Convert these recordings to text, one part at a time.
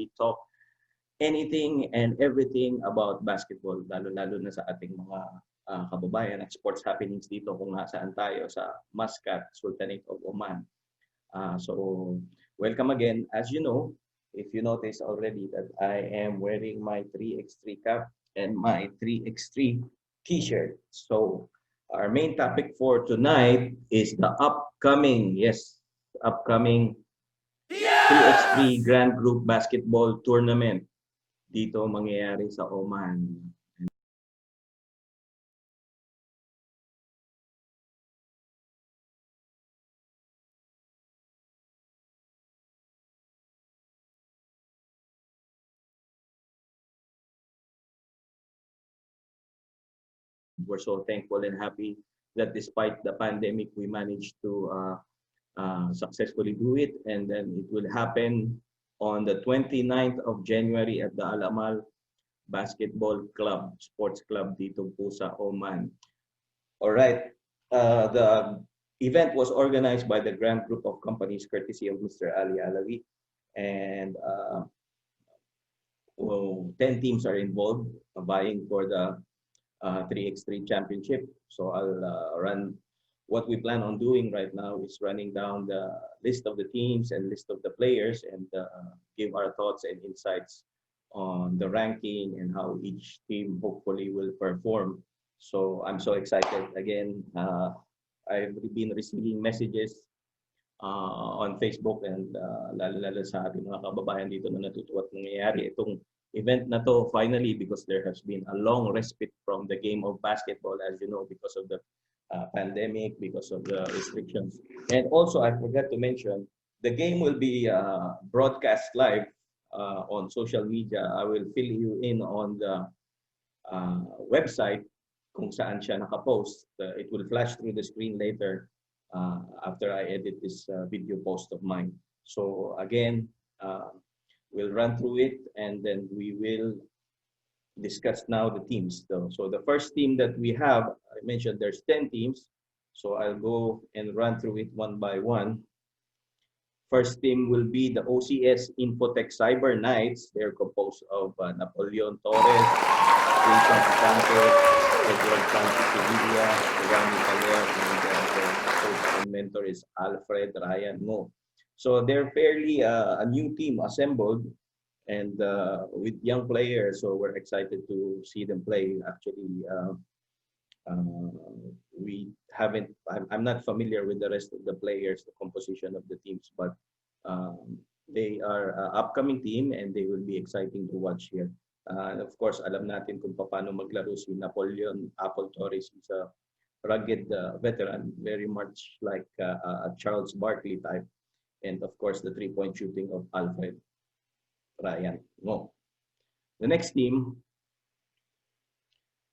we talk anything and everything about basketball, lalo-lalo na sa ating mga kababayan at sports happenings dito kung nasaan tayo sa Muscat, Sultanate of Oman. So, welcome again. As you know, if you notice already that I am wearing my 3x3 cap and my 3x3 t-shirt. So, our main topic for tonight is the upcoming 3x3 Grand Group Basketball Tournament. Dito mangyayari sa Oman. We're so thankful and happy that despite the pandemic, we managed to successfully do it. And then it will happen on the 29th of January at the Alamal Basketball Club, Sports Club dito po sa Oman. All right. The event was organized by the Grand Group of Companies courtesy of Mr. Ali Alawi. And 10 teams are involved vying for the 3x3 championship. So I'll run. What we plan on doing right now is running down the list of the teams and list of the players and give our thoughts and insights on the ranking and how each team hopefully will perform. So I'm so excited. Again, I've been receiving messages on Facebook and lalo sa ating mga kababayan dito na natutuwa at nangyayari itong event na to finally, because there has been a long respite from the game of basketball, as you know, because of the pandemic, because of the restrictions. And also, I forgot to mention, the game will be broadcast live on social media. I will fill you in on the website kung saan siya nakapost. It will flash through the screen later after I edit this video post of mine. So again, we'll run through it and then we will discuss now the teams. So the first team that we have, I mentioned there's 10 teams. So I'll go and run through it one by one. First team will be the OCS Infotech Cyber Knights. They're composed of Napoleon Torres, Jason Exchange, Edward Francis Sevilla, Rami Caler, and the coach and mentor is Alfred Ryan Mo. So they're fairly a new team assembled and with young players. So we're excited to see them play. Actually, we haven't, I'm not familiar with the rest of the players, the composition of the teams, but they are an upcoming team and they will be exciting to watch here. And of course, alam natin kung paano maglaro si Napoleon Apple Torres. He's a rugged veteran, very much like a Charles Barkley type. And of course, the three-point shooting of Alfred Ryan Ngo. The next team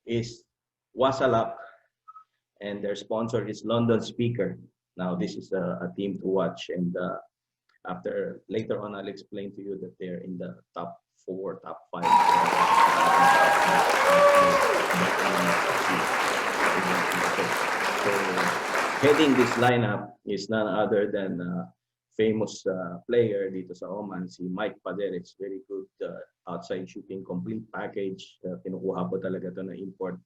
is Wasala, and their sponsor is London Speaker. Now, this is a team to watch, and later on, I'll explain to you that they're in the top 4, top 5. So, heading this lineup is none other than famous player dito sa Oman, si Mike Paderes. Very good outside shooting, complete package. Kinukuha po talaga ito na import.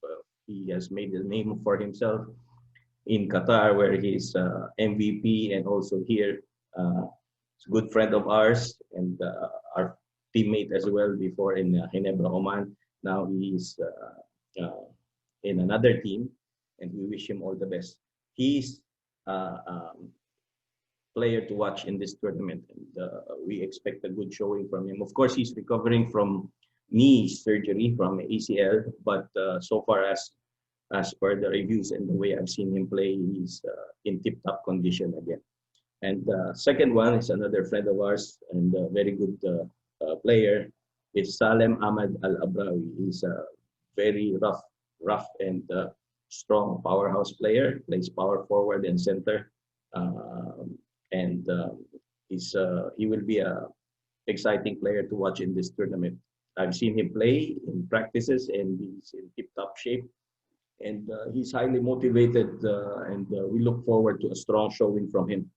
He has made a name for himself in Qatar, where he's MVP, and also here, he's a good friend of ours and our teammate as well before in Ginebra, Oman. Now he's in another team, and we wish him all the best. He's player to watch in this tournament, and we expect a good showing from him. Of course, he's recovering from knee surgery from ACL, but so far as per the reviews and the way I've seen him play, he's in tip-top condition again. And second one is another friend of ours and a very good player. It's Salem Ahmad Al-Abrawi. He's a very rough and strong powerhouse player, plays power forward and center. He will be a exciting player to watch in this tournament. I've seen him play in practices and he's in tip-top shape, and he's highly motivated, and we look forward to a strong showing from him.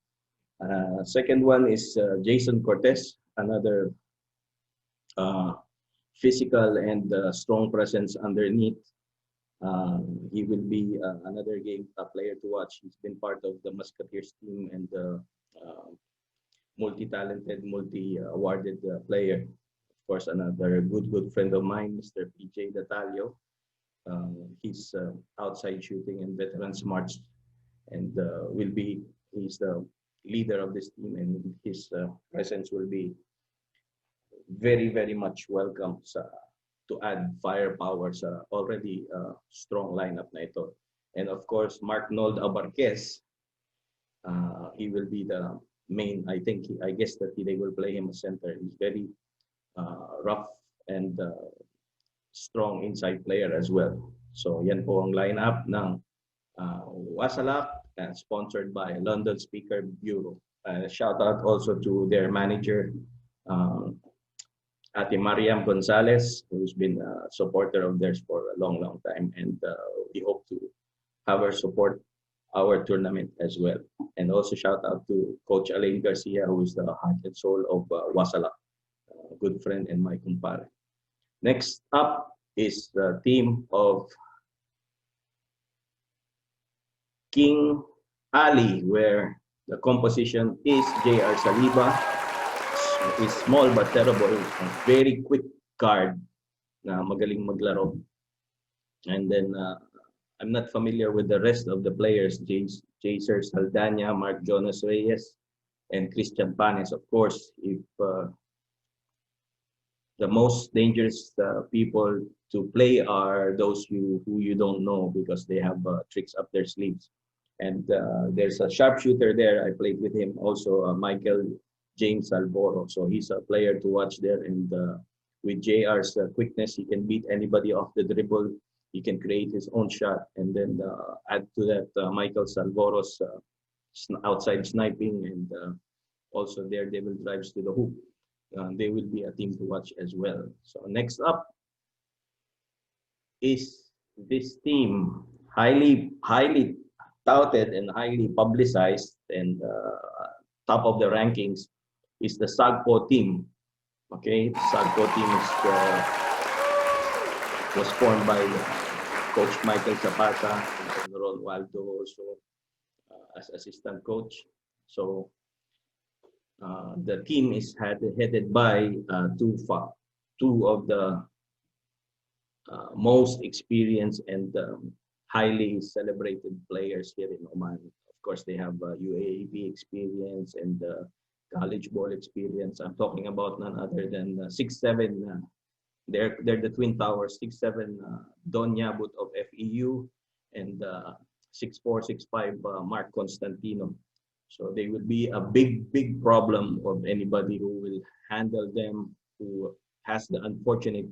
Second one is Jason Cortez, another uh, physical and strong presence underneath. He will be another game player to watch. He's been part of the Musketeers team and multi-talented, multi-awarded player. Of course, another good friend of mine, Mr. PJ Datalio. He's outside shooting and veteran smarts, and he's the leader of this team, and his presence will be very much welcome to add firepower sa already strong lineup na ito. And of course, Mark Nold Abarquez, he will be the main, I guess that they will play him as center. He's very rough and strong inside player as well. So yan po ang lineup ng Wasala, sponsored by London Speaker Bureau. Shout out also to their manager, Ate Mariam Gonzalez, who's been a supporter of theirs for a long time, and we hope to have her support our tournament as well. And also shout out to Coach Alain Garcia, who is the heart and soul of Wasala, a good friend and my kumpare. Next up is the team of King Ali, where the composition is J.R. Saliba, is small but terrible, a very quick guard na magaling maglaro. And then I'm not familiar with the rest of the players, Jaser Saldana, Mark Jonas Reyes, and Christian Panes. Of course, if the most dangerous people to play are those who you don't know because they have tricks up their sleeves. And there's a sharpshooter there. I played with him also, Michael James Alboro. So he's a player to watch there. And with JR's quickness, he can beat anybody off the dribble. He can create his own shot. And then add to that Michael Salvoro's outside sniping and also their devil drives to the hoop. They will be a team to watch as well. So next up is this team, highly touted and highly publicized and top of the rankings is the Sarco team. Okay, the Sarco team was formed by Coach Michael Zapata and Ron Waldo also as assistant coach. So the team is headed by two of the most experienced and highly celebrated players here in Oman. Of course, they have UAAP experience and college ball experience. I'm talking about none other than 6'7". They're the twin towers. 6'7" Don Yabut of FEU and 6'4", 6'5" Mark Constantino. So they will be a big problem of anybody who will handle them, who has the unfortunate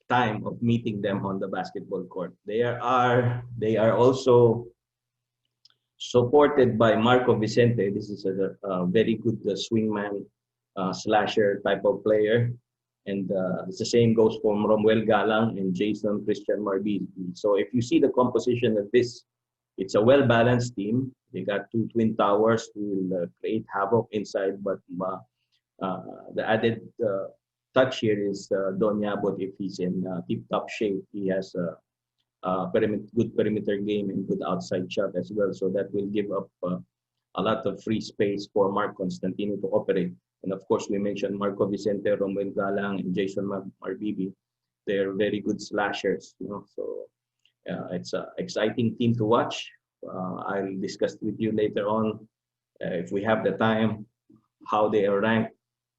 time of meeting them on the basketball court. They are also supported by Marco Vicente. This is a very good swingman, slasher type of player. And it's the same goes for Romuel Galang and Jason Christian Marbizi. So if you see the composition of this, it's a well-balanced team. They got two twin towers who will create havoc inside, but the added touch here is Don Yabot. If he's in tip-top shape, he has a good perimeter game and good outside shot as well. So that will give up a lot of free space for Mark Constantino to operate. And of course, we mentioned Marco Vicente, Romuel Galang, and Jason Marbibi. They're very good slashers, you know. So it's an exciting team to watch. I'll discuss with you later on if we have the time how they are ranked.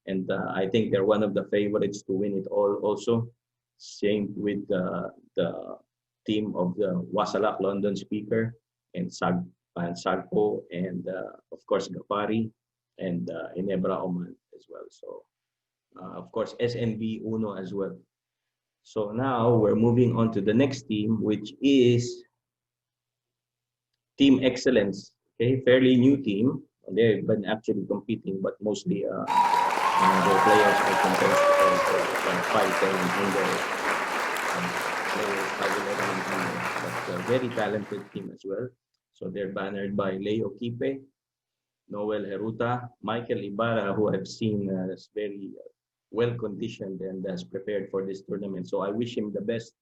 And I think they're one of the favorites to win it all also. Same with the team of the Wasala London Speaker and Sarco and of course Gaffari and Inebra Oman as well. So of course SNB Uno as well. So now we're moving on to the next team, which is Team Excellence. Okay, fairly new team. They've been actually competing, but mostly their players are composed of 5'10" in their players, 5'11", but a very talented team as well. So they're bannered by Leo Kipe, Noel Heruta, Michael Ibarra, who I've seen is very well conditioned and has prepared for this tournament. So I wish him the best.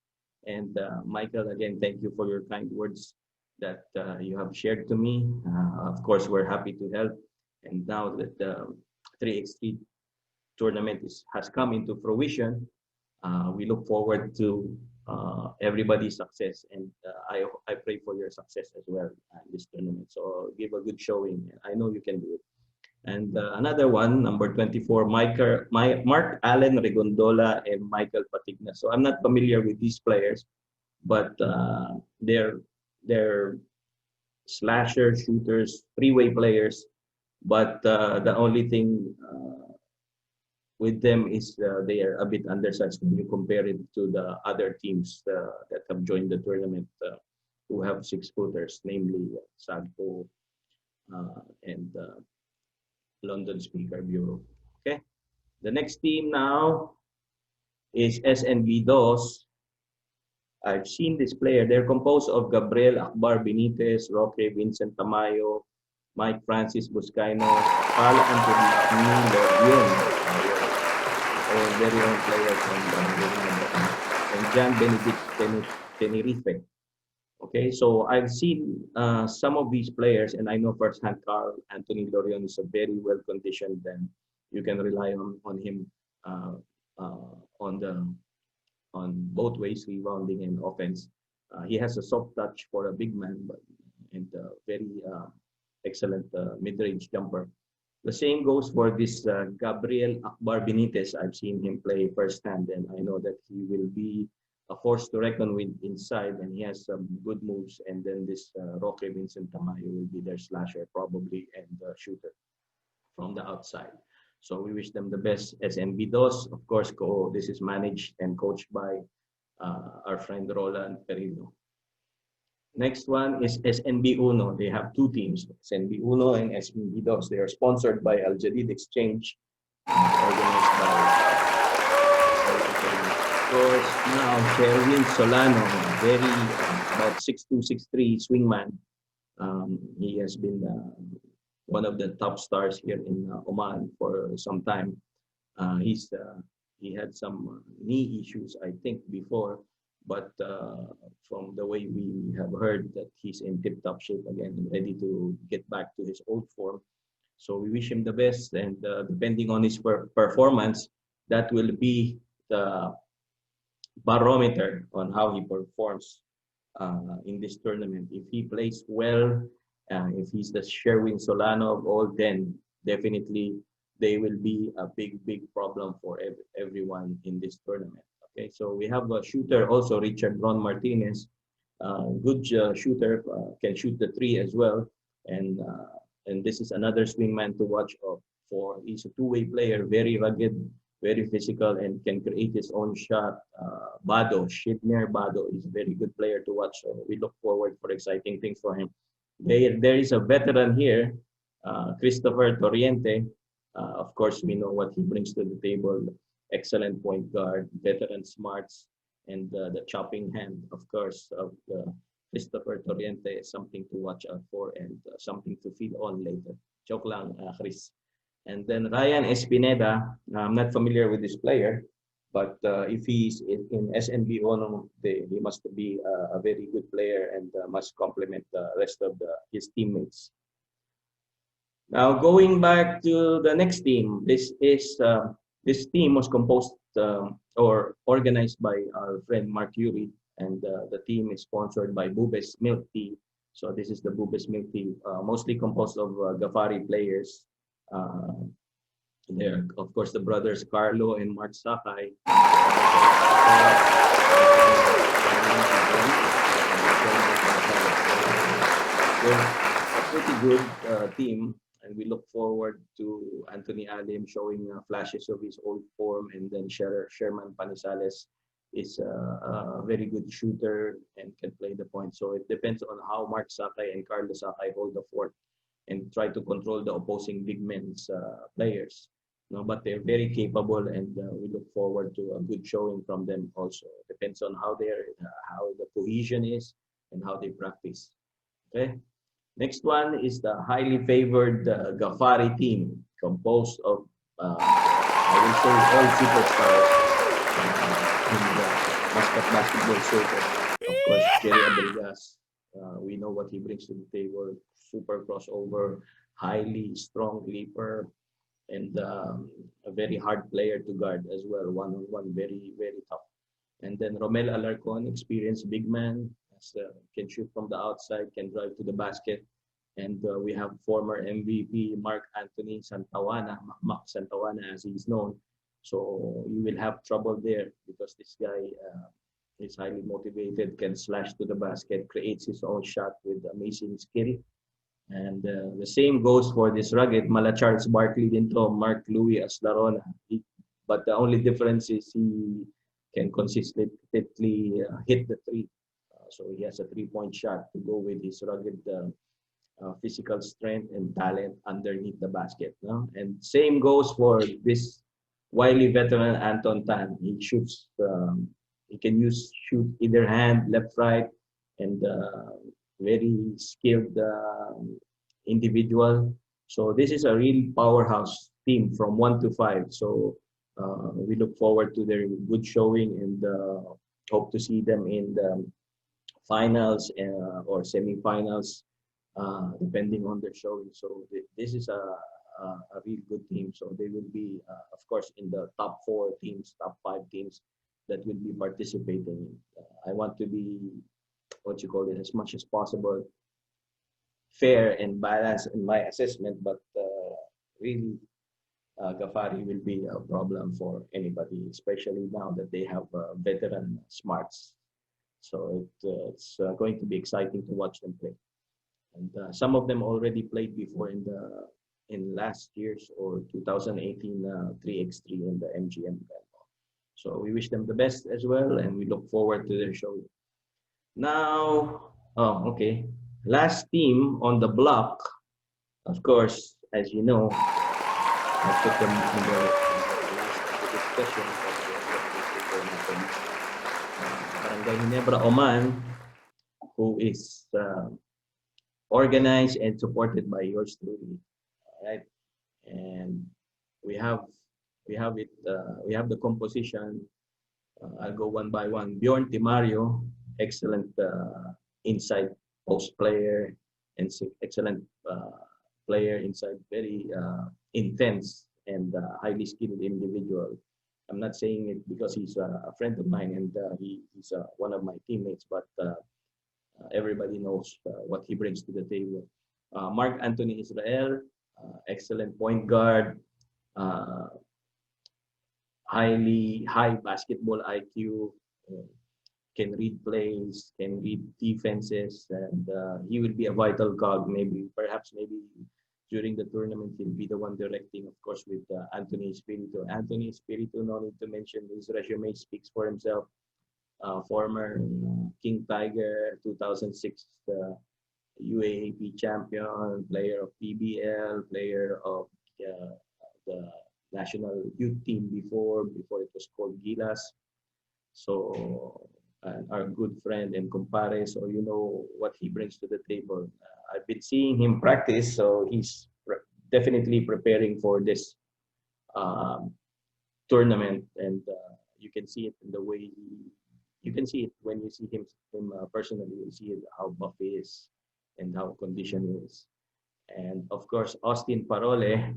And Michael, again, thank you for your kind words that you have shared to me. Of course, we're happy to help. And now that the 3x3 tournament has come into fruition, we look forward to everybody's success, and I pray for your success as well in this tournament. So give a good showing. I know you can do it. And another one, number 24, Mark Allen Regondola and Michael Patigna. So I'm not familiar with these players, but they're slasher shooters, three-way players. But the only thing with them is they are a bit undersized when you compare it to the other teams that have joined the tournament who have 6-footers, namely Sarco and London Speaker Bureau. Okay, the next team now is SNB DOS. I've seen this player. They're composed of Gabriel Akbar Benitez, Roque Vincent Tamayo, Mike Francis Buscaino, Paul Anthony Lorion, our very own player from and Jan Benedict Tenerife. Okay, so I've seen some of these players, and I know firsthand Carl Anthony Lorion is a very well conditioned, and you can rely on him on both ways, rebounding and offense. He has a soft touch for a big man, but and very excellent mid-range jumper. The same goes for this Gabriel Akbar Benitez. I've seen him play firsthand, and I know that he will be a force to reckon with inside, and he has some good moves. And then this Roque Vincent Tamayo will be their slasher probably and shooter from the outside. So we wish them the best. SNB DOS, of course, this is managed and coached by our friend Roland Perillo. Next one is SNB Uno. They have two teams, SNB Uno and SNB DOS. They are sponsored by Jaden Exchange, organized by of course now Sherwin Solano, very about 6'2", 6'3" swingman. He has been one of the top stars here in Oman for some time. He had some knee issues, I think, before, but from the way we have heard that he's in tip-top shape again, ready to get back to his old form. So we wish him the best, and depending on his performance, that will be the barometer on how he performs in this tournament. If he plays well, if he's the Sherwin Solano of all, then definitely they will be a big problem for everyone in this tournament. Okay, so we have a shooter also, Richard Ron Martinez, good shooter, can shoot the three as well, and this is another swingman to watch for. He's a two-way player, very rugged, very physical, and can create his own shot. Shibner Bado is a very good player to watch. So we look forward for exciting things for him. There is a veteran here, Christopher Torriente. Of course, we know what he brings to the table. Excellent point guard, veteran smarts, and the chopping hand, of course, of Christopher Torriente is something to watch out for and something to feed on later. Joke lang, Chris. And then Ryan Espineda, I'm not familiar with this player, but if he's in SNB Ono, he must be a very good player and must complement the rest of his teammates. Now, going back to the next team, this team was composed or organized by our friend Mark Yuri, and the team is sponsored by Bugis Milky. So this is the Bugis Milky, mostly composed of Gaffari players. There, of course, the brothers Carlo and Mark Sakay. A pretty good team, and we look forward to Anthony Alim showing flashes of his old form, and then Sherman Panisales is a very good shooter and can play the point. So it depends on how Mark Sakay and Carlos Sakay hold the fort and try to control the opposing big men's players. No, but they're very capable, and we look forward to a good showing from them also. Depends on how the cohesion is and how they practice. Okay. Next one is the highly favored Gaffari team, composed of, I will say, all superstars in the basketball circuit. Of course, Jerry Abelgas, we know what he brings to the table. Super crossover, highly strong leaper, and a very hard player to guard as well. One-on-one, very, very tough. And then Romel Alarcon, experienced big man, can shoot from the outside, can drive to the basket. And we have former MVP Mark Anthony Santawana, Mac Santawana as he's known. So you will have trouble there because this guy is highly motivated, can slash to the basket, creates his own shot with amazing skill. And the same goes for this rugged Mala Charles Barkley dinto, Mark Louis Aslarona. But the only difference is he can consistently hit the three. So he has a three-point shot to go with his rugged physical strength and talent underneath the basket. No? And same goes for this wily veteran Anton Tan. He shoots, he can shoot either hand, left, right, and very skilled individual. So this is a real powerhouse team from 1 to 5. So we look forward to their good showing and hope to see them in the finals or semifinals, depending on their showing. So this is a real good team. So they will be, of course, in the top 4 teams, top 5 teams that will be participating. I want to be, what you call it, as much as possible fair and balanced in my assessment, but really Gaffari will be a problem for anybody, especially now that they have veteran smarts. So it's going to be exciting to watch them play. And some of them already played before in last year's or 2018 3x3 in the MGM. So we wish them the best as well, and we look forward to their show. Now, oh, okay. Last team on the block, of course, as you know, I put them in the last of the discussion. Barangay Ginebra, Oman, who is organized and supported by yours truly, right? And we have it. We have the composition. I'll go one by one. Bjorn Timario, excellent inside post player and excellent player inside, very intense and highly skilled individual. I'm not saying it because he's a friend of mine and he's one of my teammates, but everybody knows what he brings to the table. Mark Anthony Israel, excellent point guard, high basketball IQ, can read plays, can read defenses, and he will be a vital cog. Perhaps during the tournament, he'll be the one directing, of course, with Anthony Espiritu. Anthony Espiritu, no need to mention, his resume speaks for himself. Former King Tiger, 2006 UAAP champion, player of PBL, player of the national youth team before it was called Gilas. So our good friend and compare, so you know what he brings to the table. I've been seeing him practice, so he's definitely preparing for this tournament, and you can see it in the way you can see it when you see him personally. You see it, how buff he is and how conditioned he is. And of course, Austin Parole,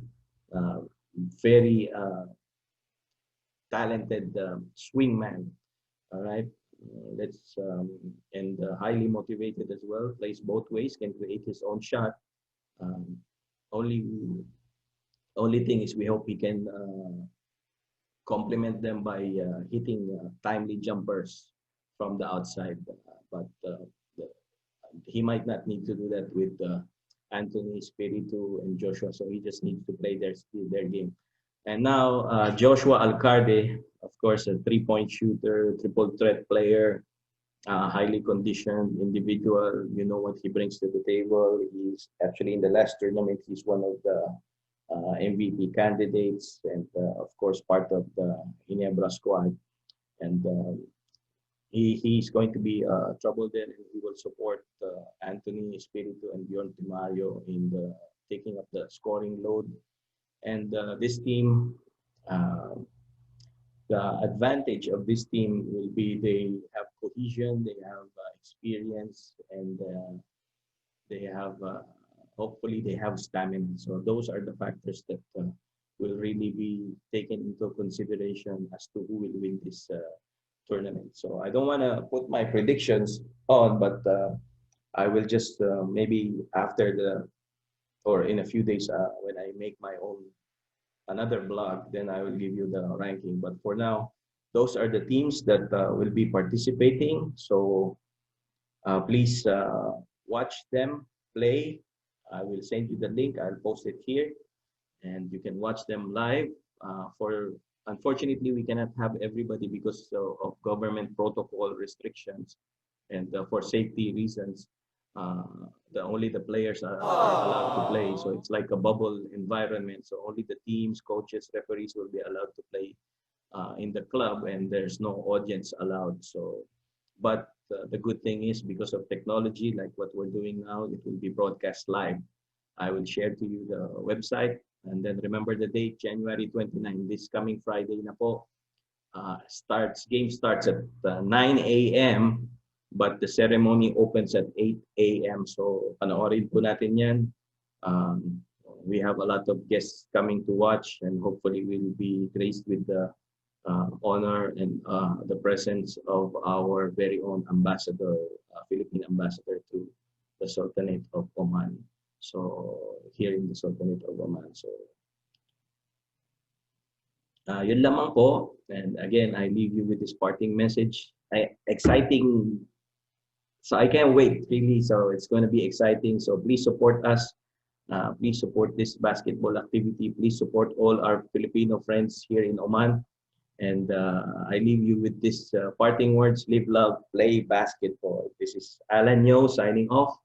very talented swingman. All right, let's and highly motivated as well. Plays both ways, can create his own shot. Um, only thing is we hope he can complement them by hitting timely jumpers from the outside. But he might not need to do that with Anthony Espiritu and Joshua. So he just needs to play their game. And now Joshua Alcarde, of course, a three-point shooter, triple threat player, highly conditioned individual. You know what he brings to the table. He's actually in the last tournament, he's one of the MVP candidates and of course part of the Ginebra squad. And he's going to be trouble there, and he will support Anthony Espiritu and Bjorn Timario in the taking up the scoring load. And this team, uh, the advantage of this team will be they have cohesion, they have experience, and they have hopefully they have stamina. So those are the factors that will really be taken into consideration as to who will win this tournament. So I don't want to put my predictions on, but I will just maybe after the or in a few days when I make my own another blog, then I will give you the ranking. But for now, those are the teams that will be participating. So please watch them play. I will send you the link. I'll post it here, and you can watch them live. For unfortunately, we cannot have everybody because of government protocol restrictions, and for safety reasons, uh, only the players are allowed to play. So it's like a bubble environment. So only the teams, coaches, referees will be allowed to play in the club, and there's no audience allowed. So, but the good thing is because of technology, like what we're doing now, it will be broadcast live. I will share to you the website, and then remember the date, January 29, this coming Friday na po. Game starts at 9 a.m. but the ceremony opens at 8 a.m. So panoorin po natin yan. We have a lot of guests coming to watch, and hopefully we'll be graced with the honor and the presence of our very own ambassador, Philippine ambassador to the Sultanate of Oman. So here in the Sultanate of Oman. So yun lamang po. And again, I leave you with this parting message. Exciting. So I can't wait, really. So it's going to be exciting. So please support us. Please support this basketball activity. Please support all our Filipino friends here in Oman. And I leave you with this parting words: live, love, play basketball. This is Alan Yo signing off.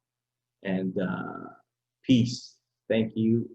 And peace. Thank you.